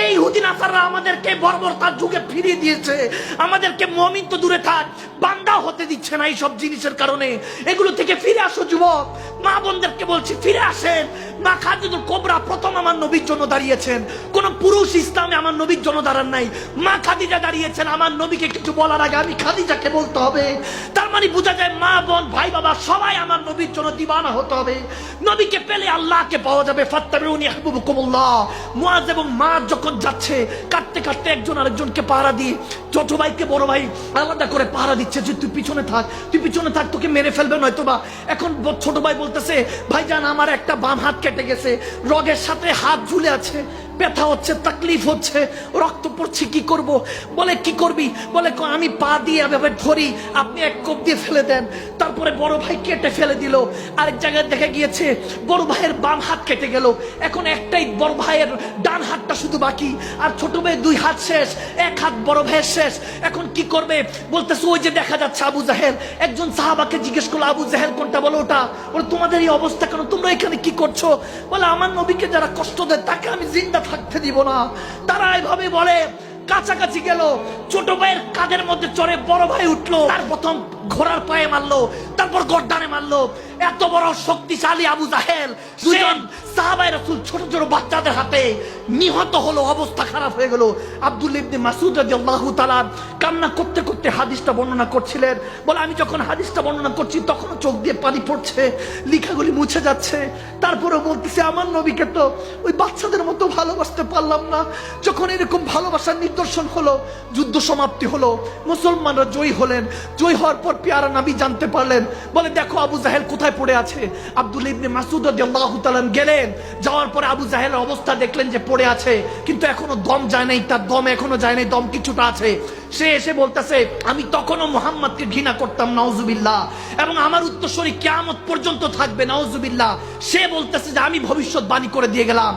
এই ইহুদি নাসাররা আমাদেরকে বর্বরতার যুগে ফিরিয়ে দিয়েছে, আমাদেরকে মুমিন তো দূরে থাক, বান্দা হতে দিচ্ছে না এইসব জিনিসের কারণে। এগুলো থেকে ফিরে আসো যুবক, মা বোনদেরকে বলছি ফিরে আসেন। মা খাদিজাতুল কুবরা প্রথম আমার নবীর জন্য দাঁড়িয়েছেন, কোন পুরুষ ইসলামে আমার নবীর জন্য দাঁড়ান নাই, মা খাদিজা দাঁড়িয়েছেন। আমার নবীকে কিছু বলার আগে আমি খাদিজাকে বলতে হবে। তার মানে বোঝা যায় মা বোন ভাই বাবা সবাই আমার নবীর জন্য দিওয়ানা হতে হবে। নবীকে পেলে আল্লাহকে পাওয়া যাবে। ফাত্তাবিউনি ইহবিবকুমুল্লাহ। মুআজ এবং মা যখন যাচ্ছে কাটতে কাটতে একজন আরেকজনকে পাহারা দিয়ে, ছোট ভাইকে বড় ভাই আলাদা করে পাহারা দিচ্ছে যে তুই পিছনে থাক, তুই পিছনে থাক, তোকে মেরে ফেলবে নয়তোবা। এখন ছোট ভাই বলতেছে ভাইজান আমার একটা বাম হাত কেটে গেছে, রগের সাথে হাত ঝুলে আছে, ব্যথা হচ্ছে, তাকলিফ হচ্ছে, রক্ত পড়ছে, কি করব? বলে কি করবি? বলে আমি পা দিয়ে এভাবে ধরি, আপনি এক কোপ দিয়ে ফেলে দেন। তারপরে বড় ভাই কেটে ফেলে দিল। আরেক জায়গায় দেখা গিয়েছে বড় ভাইয়ের বাম হাত কেটে গেল, এখন একটাই বড় ভাইয়ের ডান হাতটা শুধু বাকি, আর ছোট ভাই দুই হাত শেষ, এক হাত বড় ভাইয়ের শেষ। এখন কি করবে? বলতেছে ওই যে দেখা যাচ্ছে আবু জাহেল। একজন সাহাবাকে জিজ্ঞেস করলো আবু জাহেল কোনটা? বলো ওটা। বলে তোমাদের এই অবস্থা কেন? তোমরা এখানে কি করছো? বলে আমার নবীকে যারা কষ্ট দেয় তাকে আমি জিন্দা থাকতে দিব না। তারা এভাবে বলে। কাছাকাছি গেল, ছোট ভাইয়ের কাঁধের মধ্যে চড়ে বড় ভাই উঠলো, তার প্রথম ঘোড়ার পায়ে মারলো, তারপর গর্দানে মারলো। এত বড় শক্তিশালী আবু জাহেল, দুজন সাহাবায়ে রাসূল ছোট ছোট বাচ্চাদের হাতে নিহত হলো, অবস্থা খারাপ হয়ে গেল। আব্দুল্লাহ ইবনে মাসউদ রাদিয়াল্লাহু তাআলা কান্না করতে করতে হাদিসটা বর্ণনা করছিলেন। বলে আমি যখন হাদিসটা বর্ণনা করছি তখন চোখ দিয়ে পানি পড়ছে, লেখাগুলি মুছে যাচ্ছে। তারপরে বলতেছে আমার নবীকে তো ওই বাচ্চাদের মতো ভালোবাসতে পারলাম না। যখন এরকম ভালোবাসার নিদর্শন হলো, যুদ্ধ সমাপ্তি হলো, মুসলমানরা জয়ী হলেন। জয়ী হওয়ার পর পেয়ারা নবী জানতে পারলেন। বলে দেখো আবু জাহেল কোথায় পড়ে আছে। আব্দুল্লাহ ইবনে মাসউদ রাদিয়াল্লাহু তাআলা গেলেন, যাওয়ার পরে আবু জাহেলের অবস্থা দেখলেন যে পড়ে আছে, কিন্তু এখনো দম যায় নাই, তার দম এখনো যায় নাই, দম কিছুটা আছে। সে এসে বলতেছে আমি তখনও মুহাম্মদকে ঘৃণা করতাম, নাউজুবিল্লাহ, এবং আমার উত্তরসূরি কিয়ামত পর্যন্ত থাকবে, নাউজুবিল্লাহ। সে বলতেছে যে আমি ভবিষ্যৎবাণী করে দিয়ে গেলাম।